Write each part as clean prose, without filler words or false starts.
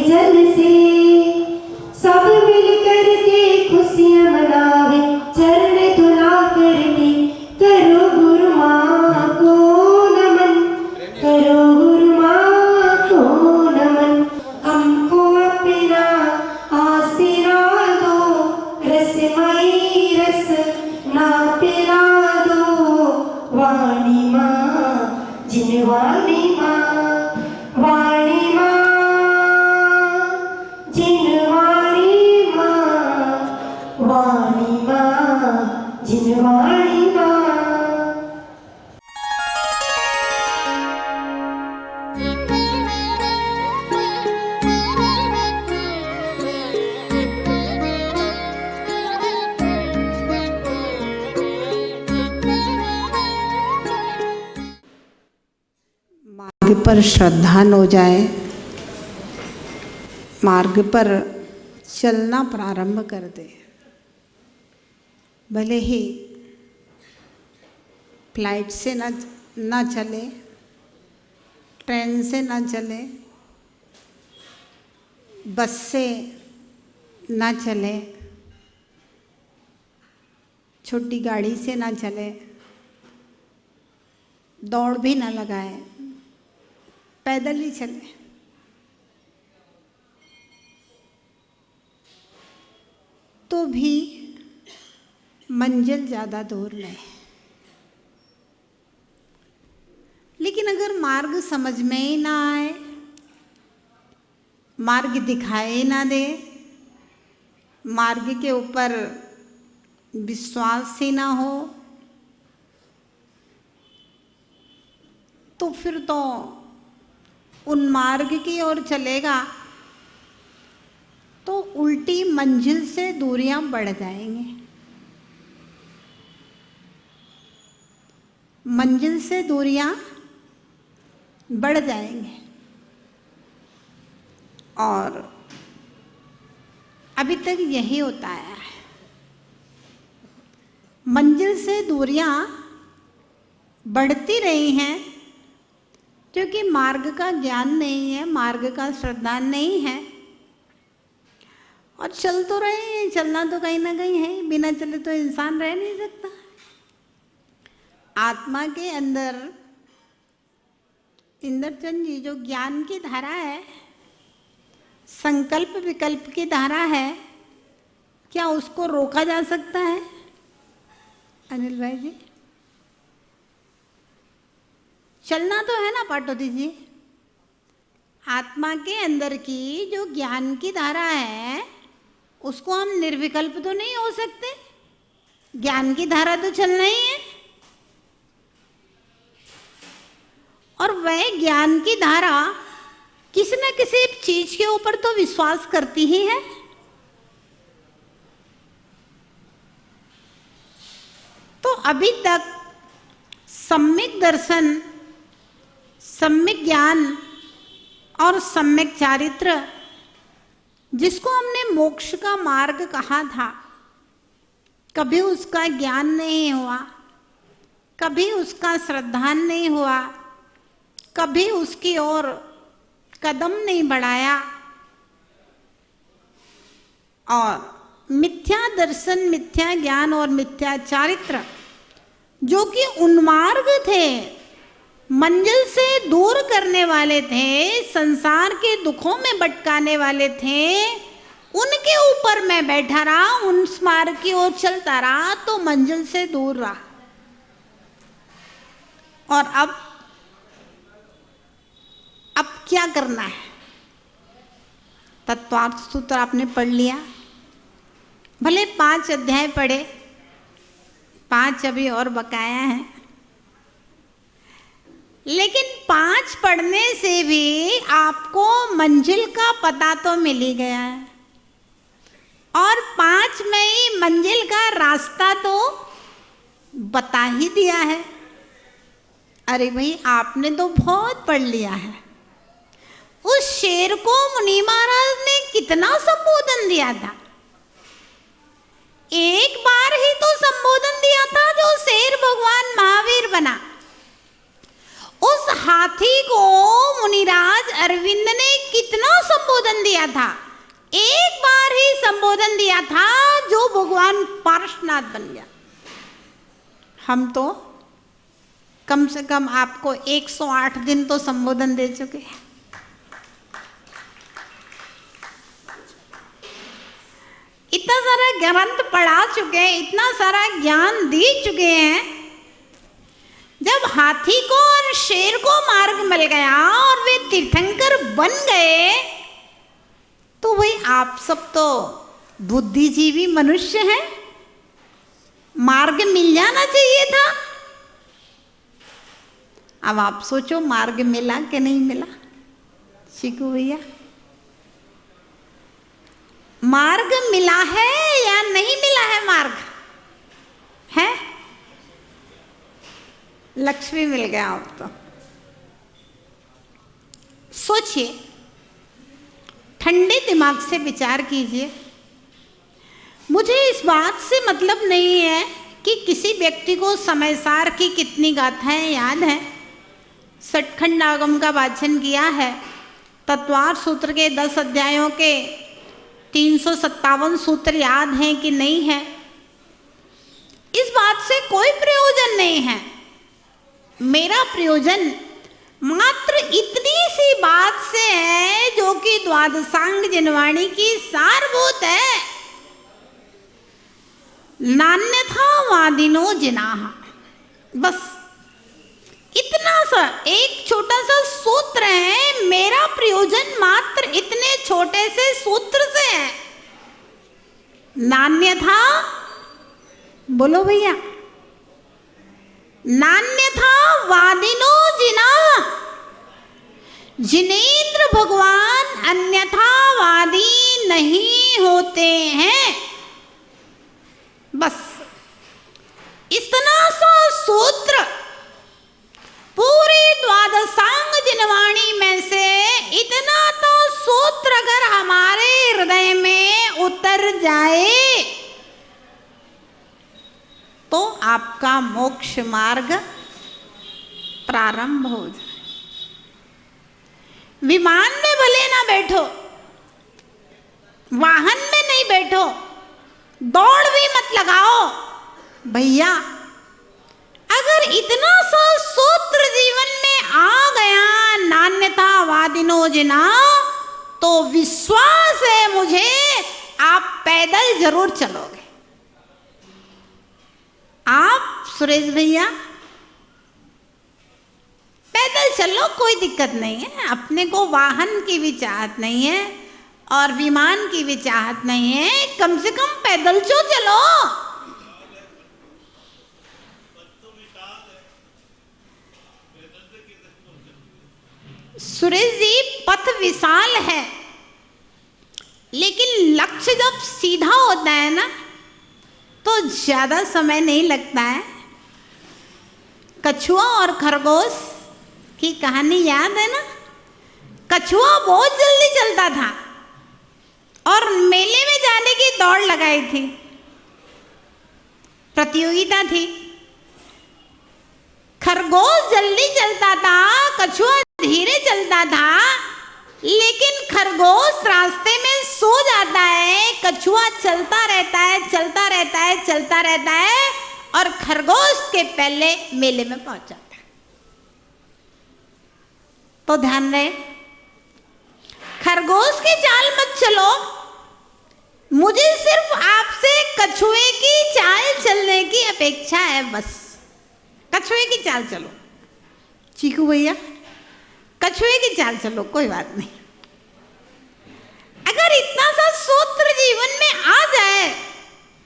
जन से सब मिल करके खुशियां मनावे, चरण धुला करके करो गुरु माँ को नमन, करो गुरु माँ को नमन। हमको अपना आशीर्वाद दो, रसमयी रस ना पिला दो, वाणी माँ जिन वाणी माँ, वाणी माँ जिन वाणी माँ, वाणी माँ जिन वाणी माँ। मार्ग पर श्रद्धा हो जाए, मार्ग पर चलना प्रारंभ कर दे। भले ही फ्लाइट से ना चले, ट्रेन से ना चले, बस से ना चले, छोटी गाड़ी से ना चले, दौड़ भी ना लगाए, पैदल ही चले, तो भी मंजिल ज़्यादा दूर नहीं। लेकिन अगर मार्ग समझ में ही ना आए, मार्ग दिखाई ना दे, मार्ग के ऊपर विश्वास ही ना हो, तो फिर तो उन मार्ग की ओर चलेगा तो उल्टी मंजिल से दूरियां बढ़ जाएंगी। मंजिल से दूरियां बढ़ जाएंगे। और अभी तक यही होता है, मंजिल से दूरियां बढ़ती रही हैं क्योंकि मार्ग का ज्ञान नहीं है, मार्ग का श्रद्धा नहीं है। और चल तो रहे हैं, चलना तो कहीं ना कहीं है, बिना चले तो इंसान रह नहीं सकता। आत्मा के अंदर इंद्रचंद जी जो ज्ञान की धारा है, संकल्प विकल्प की धारा है, क्या उसको रोका जा सकता है अनिल भाई जी? चलना तो है ना पाटोदी जी। आत्मा के अंदर की जो ज्ञान की धारा है उसको हम निर्विकल्प तो नहीं हो सकते, ज्ञान की धारा तो चलना ही है। और वह ज्ञान की धारा किसी न किसी चीज के ऊपर तो विश्वास करती ही है। तो अभी तक सम्यक दर्शन, सम्यक ज्ञान और सम्यक चारित्र, जिसको हमने मोक्ष का मार्ग कहा था, कभी उसका ज्ञान नहीं हुआ, कभी उसका श्रद्धान नहीं हुआ, कभी उसकी ओर कदम नहीं बढ़ाया। और मिथ्या दर्शन, मिथ्या ज्ञान और मिथ्या चारित्र जो कि उन्मार्ग थे, मंजिल से दूर करने वाले थे, संसार के दुखों में भटकाने वाले थे, उनके ऊपर मैं बैठा रहा, उन मार्ग की ओर चलता रहा तो मंजिल से दूर रहा। और अब क्या करना है? तत्वार्थ सूत्र आपने पढ़ लिया, भले 5 अध्याय पढ़े, 5 अभी और बकाया है, लेकिन 5 पढ़ने से भी आपको मंजिल का पता तो मिल ही गया है। और 5 में ही मंजिल का रास्ता तो बता ही दिया है। अरे भाई, आपने तो बहुत पढ़ लिया है। उस शेर को मुनि महाराज ने कितना संबोधन दिया था? एक बार ही तो संबोधन दिया था जो शेर भगवान महावीर बना। उस हाथी को मुनिराज अरविंद ने कितना संबोधन संबोधन दिया था, एक बार ही संबोधन दिया था, जो भगवान पार्श्वनाथ बन गया। हम तो कम से कम आपको 108 दिन तो संबोधन दे चुके हैं। इतना सारा ग्रंथ पढ़ा चुके हैं, इतना सारा ज्ञान दे चुके हैं। जब हाथी को और शेर को मार्ग मिल गया और वे तीर्थंकर बन गए, तो भाई आप सब तो बुद्धिजीवी मनुष्य हैं, मार्ग मिल जाना चाहिए था। अब आप सोचो मार्ग मिला कि नहीं मिला? चीकू भैया, मार्ग मिला है या नहीं मिला है? मार्ग है, लक्ष्मी मिल गया। आप तो सोचिए, ठंडे दिमाग से विचार कीजिए। मुझे इस बात से मतलब नहीं है कि किसी व्यक्ति को समयसार की कितनी गाथाएं याद हैं, सटखंड आगम का वाचन किया है, तत्वार सूत्र के 10 अध्यायों के 357 सूत्र याद हैं कि नहीं है। इस बात से कोई प्रयोजन नहीं है। मेरा प्रयोजन मात्र इतनी सी बात से है, जो कि द्वादशांग जिनवाणी की सारभूत है। नान्यथा वादिनो जिनाह, बस इतना सा एक छोटा सा सूत्र है। मेरा प्रयोजन मात्र इतने छोटे से सूत्र से है। नान्यथा, बोलो भैया, नान्यथा वादिनो जिनाह, जिनेंद्र भगवान अन्यथा वादी नहीं होते हैं। बस इतना सा सूत्र पूरी द्वादशांग जिनवाणी में से, इतना तो सूत्र अगर हमारे हृदय में उतर जाए तो आपका मोक्ष मार्ग प्रारंभ हो जाए। विमान में भले ना बैठो, वाहन में नहीं बैठो, दौड़ भी मत लगाओ भैया, अगर इतना सा सूत्र जीवन में आ गया, नान्यथा वादिनो जिना, तो विश्वास है मुझे आप पैदल जरूर चलोगे। आप सुरेश भैया पैदल चलो, कोई दिक्कत नहीं है। अपने को वाहन की भी चाहत नहीं है और विमान की भी चाहत नहीं है, कम से कम पैदल तो चलो। सुरेश जी, पथ विशाल है, लेकिन लक्ष्य जब सीधा होता है ना, तो ज्यादा समय नहीं लगता है। कछुआ और खरगोश की कहानी याद है ना? कछुआ बहुत जल्दी चलता था और मेले में जाने की दौड़ लगाई थी, प्रतियोगिता थी। खरगोश जल्दी चलता था, कछुआ धीरे चलता था, लेकिन खरगोश रास्ते में सो जाता है, कछुआ चलता रहता है, चलता रहता है, चलता रहता है, और खरगोश के पहले मेले में पहुंच जाता है। तो ध्यान रहे, खरगोश की चाल मत चलो, मुझे सिर्फ आपसे कछुए की चाल चलने की अपेक्षा है। बस कछुए की चाल चलो। चीकू भैया, कछुए की चाल चलो, कोई बात नहीं। अगर इतना सा सूत्र जीवन में आ जाए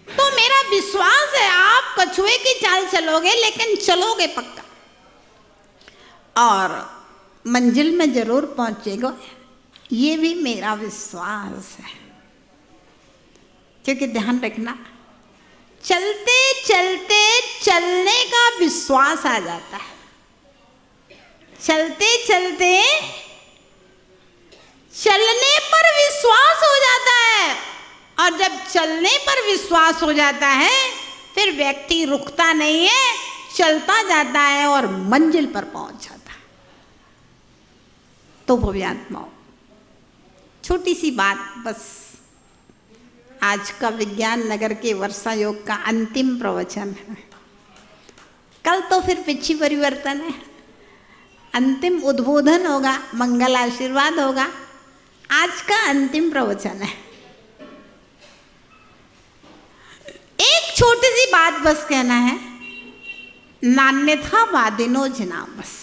तो मेरा विश्वास है आप कछुए की चाल चलोगे, लेकिन चलोगे पक्का और मंजिल में जरूर पहुंचेगा, ये भी मेरा विश्वास है। क्योंकि ध्यान रखना, चलते चलते चलने का विश्वास आ जाता है। चलते चलते चलने पर विश्वास हो जाता है, और जब चलने पर विश्वास हो जाता है फिर व्यक्ति रुकता नहीं है, चलता जाता है और मंजिल पर पहुंच जाता है। तो भव्यात्माओं, छोटी सी बात बस। आज का विज्ञान नगर के वर्षा योग का अंतिम प्रवचन है। कल तो फिर पिछी परिवर्तन है, अंतिम उद्बोधन होगा, मंगल आशीर्वाद होगा। आज का अंतिम प्रवचन है। एक छोटी सी बात बस कहना है, नान्यथा वादिनो जना। बस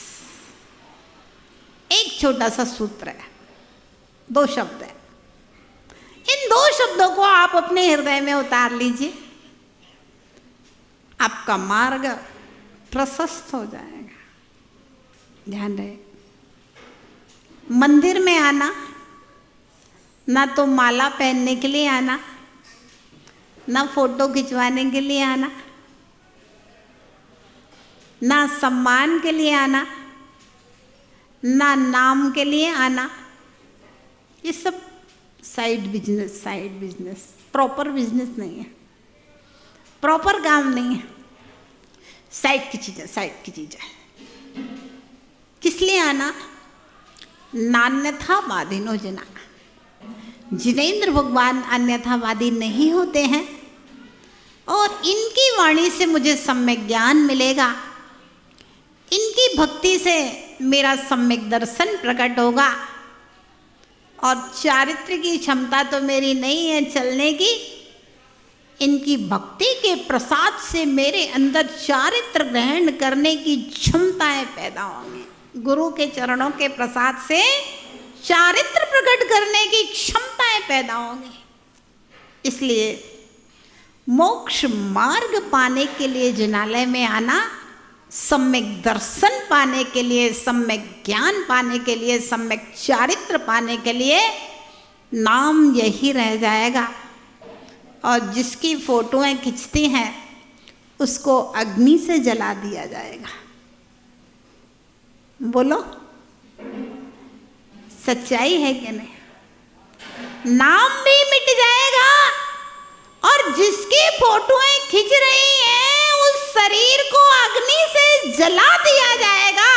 एक छोटा सा सूत्र है, 2 शब्द है। इन 2 शब्दों को आप अपने हृदय में उतार लीजिए, आपका मार्ग प्रशस्त हो जाएगा। ध्यान रहे, मंदिर में आना ना तो माला पहनने के लिए आना, ना फोटो खिंचवाने के लिए आना, ना सम्मान के लिए आना, ना नाम के लिए आना। ये सब साइड बिजनेस, प्रॉपर बिजनेस नहीं है, प्रॉपर काम नहीं है, साइड की चीजें। किस लिए आना? नान्यथावादिनो जना। जिनेंद्र भगवान अन्यथावादी नहीं होते हैं और इनकी वाणी से मुझे सम्यक ज्ञान मिलेगा, इनकी भक्ति से मेरा सम्यक दर्शन प्रकट होगा। और चारित्र की क्षमता तो मेरी नहीं है चलने की, इनकी भक्ति के प्रसाद से मेरे अंदर चारित्र ग्रहण करने की क्षमताएं पैदा होंगी। गुरु के चरणों के प्रसाद से चारित्र प्रकट करने की क्षमताएं पैदा होंगी। इसलिए मोक्ष मार्ग पाने के लिए जिनालय में आना, सम्यक दर्शन पाने के लिए, सम्यक ज्ञान पाने के लिए, सम्यक चारित्र पाने के लिए नाम यही रह जाएगा। और जिसकी फोटोएं खिंचती हैं उसको अग्नि से जला दिया जाएगा। बोलो, सच्चाई है कि नहीं? नाम भी मिट जाएगा और जिसकी फोटोएं खिंच रही हैं उस शरीर को अग्नि से जला दिया जाएगा।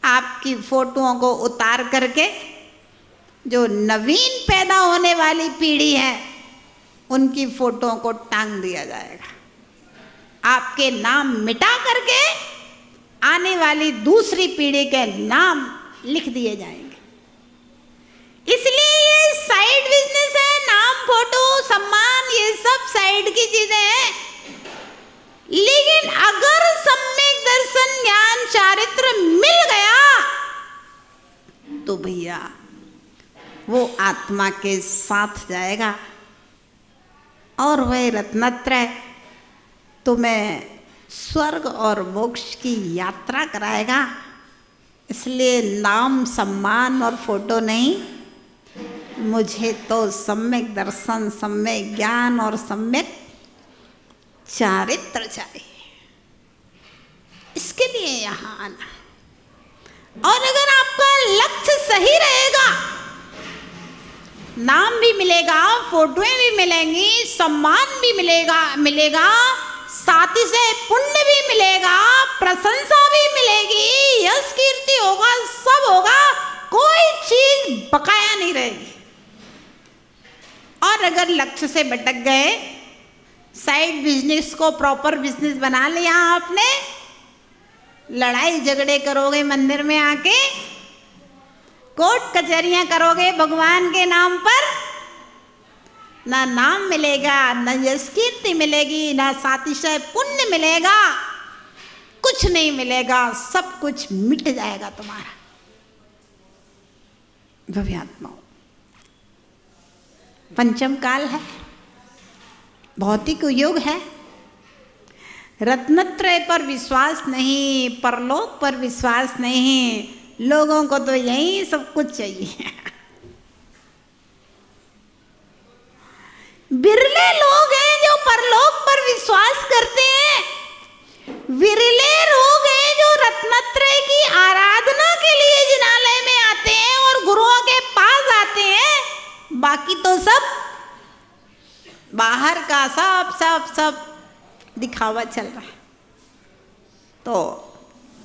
आपकी फोटोओं को उतार करके जो नवीन पैदा होने वाली पीढ़ी है उनकी फोटोओं को टांग दिया जाएगा। आपके नाम मिटा करके आने वाली दूसरी पीढ़ी के नाम लिख दिए जाएंगे। इसलिए ये साइड बिजनेस है। नाम, फोटो, सम्मान, ये सब साइड की चीजें हैं। लेकिन अगर सम्यक दर्शन, ज्ञान, चारित्र मिल गया तो भैया वो आत्मा के साथ जाएगा और वह रत्नत्रय तुम्हें स्वर्ग और मोक्ष की यात्रा कराएगा। इसलिए नाम, सम्मान और फोटो नहीं, मुझे तो सम्यक दर्शन, सम्यक ज्ञान और सम्यक चारित्र चाहिए। इसके लिए यहाँ आना। और अगर आपका लक्ष्य सही रहेगा, नाम भी मिलेगा, फोटोएं भी मिलेंगी, सम्मान भी मिलेगा, साथ ही से पुण्य भी मिलेगा, प्रशंसा भी मिलेगी, यश कीर्ति होगा, सब होगा, कोई चीज बकाया नहीं रहेगी। और अगर लक्ष्य से भटक गए, साइड बिजनेस को प्रॉपर बिजनेस बना लिया आपने, लड़ाई झगड़े करोगे मंदिर में आके, कोर्ट कचहरियां करोगे भगवान के नाम पर, ना नाम मिलेगा, ना यश कीर्ति मिलेगी, ना सातिशय पुण्य मिलेगा, कुछ नहीं मिलेगा, सब कुछ मिट जाएगा तुम्हारा। भव्यात्मा पंचम काल है, भौतिक युग है, रत्नत्रय पर विश्वास नहीं, परलोक पर विश्वास नहीं, लोगों को तो यही सब कुछ चाहिए। बिरले लोग हैं जो परलोक पर विश्वास करते हैं, विरले लोग हैं जो रत्नत्रय की आराधना के लिए जिनालय में आते हैं और गुरुओं के पास आते हैं। बाकी तो सब बाहर का सब दिखावा चल रहा है। तो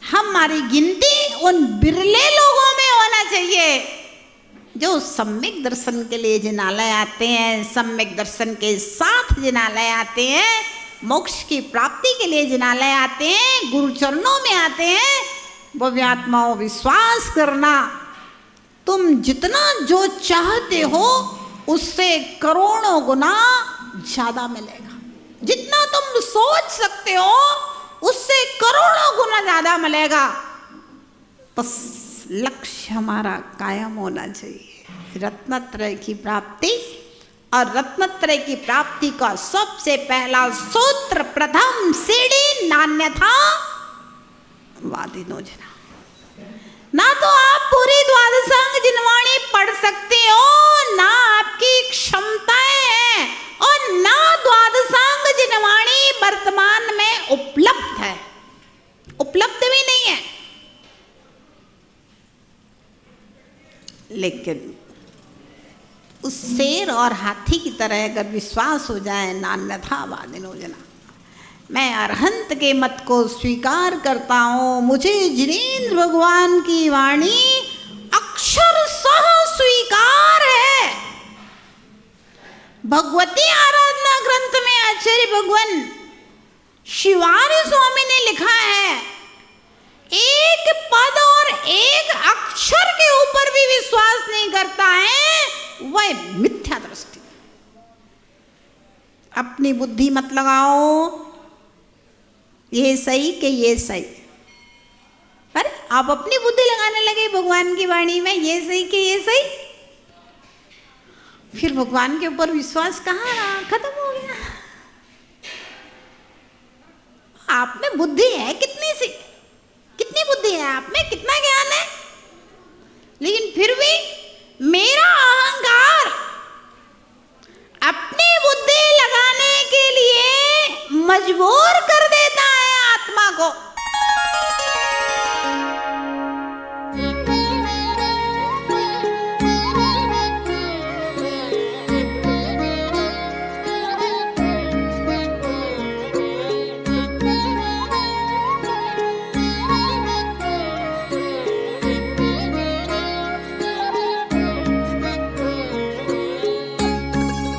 हमारी गिनती उन बिरले लोगों में होना चाहिए जो सम्यक दर्शन के लिए जिनालय आते हैं, सम्यक दर्शन के साथ जिनालय आते हैं, मोक्ष की प्राप्ति के लिए जिनालय आते हैं, गुरु चरणों में आते हैं, वो आत्माओं विश्वास करना, तुम जितना जो चाहते हो उससे करोड़ों गुना ज्यादा मिलेगा। जितना तुम सोच सकते हो उससे करोड़ों गुना ज्यादा मिलेगा। बस लक्ष्य हमारा कायम होना चाहिए, रत्नत्रय की प्राप्ति। और रत्नत्रय की प्राप्ति का सबसे पहला सूत्र, प्रथम सीढ़ी, नान्यथा वादिनोजना। ना तो आप पूरी द्वादशांग जिनवाणी पढ़ सकते हो, ना आपकी क्षमताएं हैं, और ना द्वादशांग जिनवाणी वर्तमान में उपलब्ध है, उपलब्ध भी नहीं है। लेकिन उस शेर और हाथी की तरह अगर विश्वास हो जाए, नान्यथा वादिनोजना, मैं अरहंत के मत को स्वीकार करता हूँ, मुझे जिनेंद्र भगवान की वाणी अक्षरशः स्वीकार है। भगवती आराधना ग्रंथ में आचार्य भगवान शिवार्य स्वामी ने लिखा है, एक पद और एक अक्षर के ऊपर भी विश्वास नहीं करता है, वह मिथ्या दृष्टि। अपनी बुद्धि मत लगाओ ये सही कि ये सही, पर आप अपनी बुद्धि लगाने लगे भगवान की वाणी में, ये सही कि ये सही, फिर भगवान के ऊपर विश्वास कहाँ रहा, खत्म हो गया। आप में बुद्धि है कितनी सी, कितनी बुद्धि है आप में, कितना ज्ञान है, लेकिन फिर भी मेरा अहंकार अपनी बुद्धि लगाने के लिए मजबूर कर देता है आत्मा को।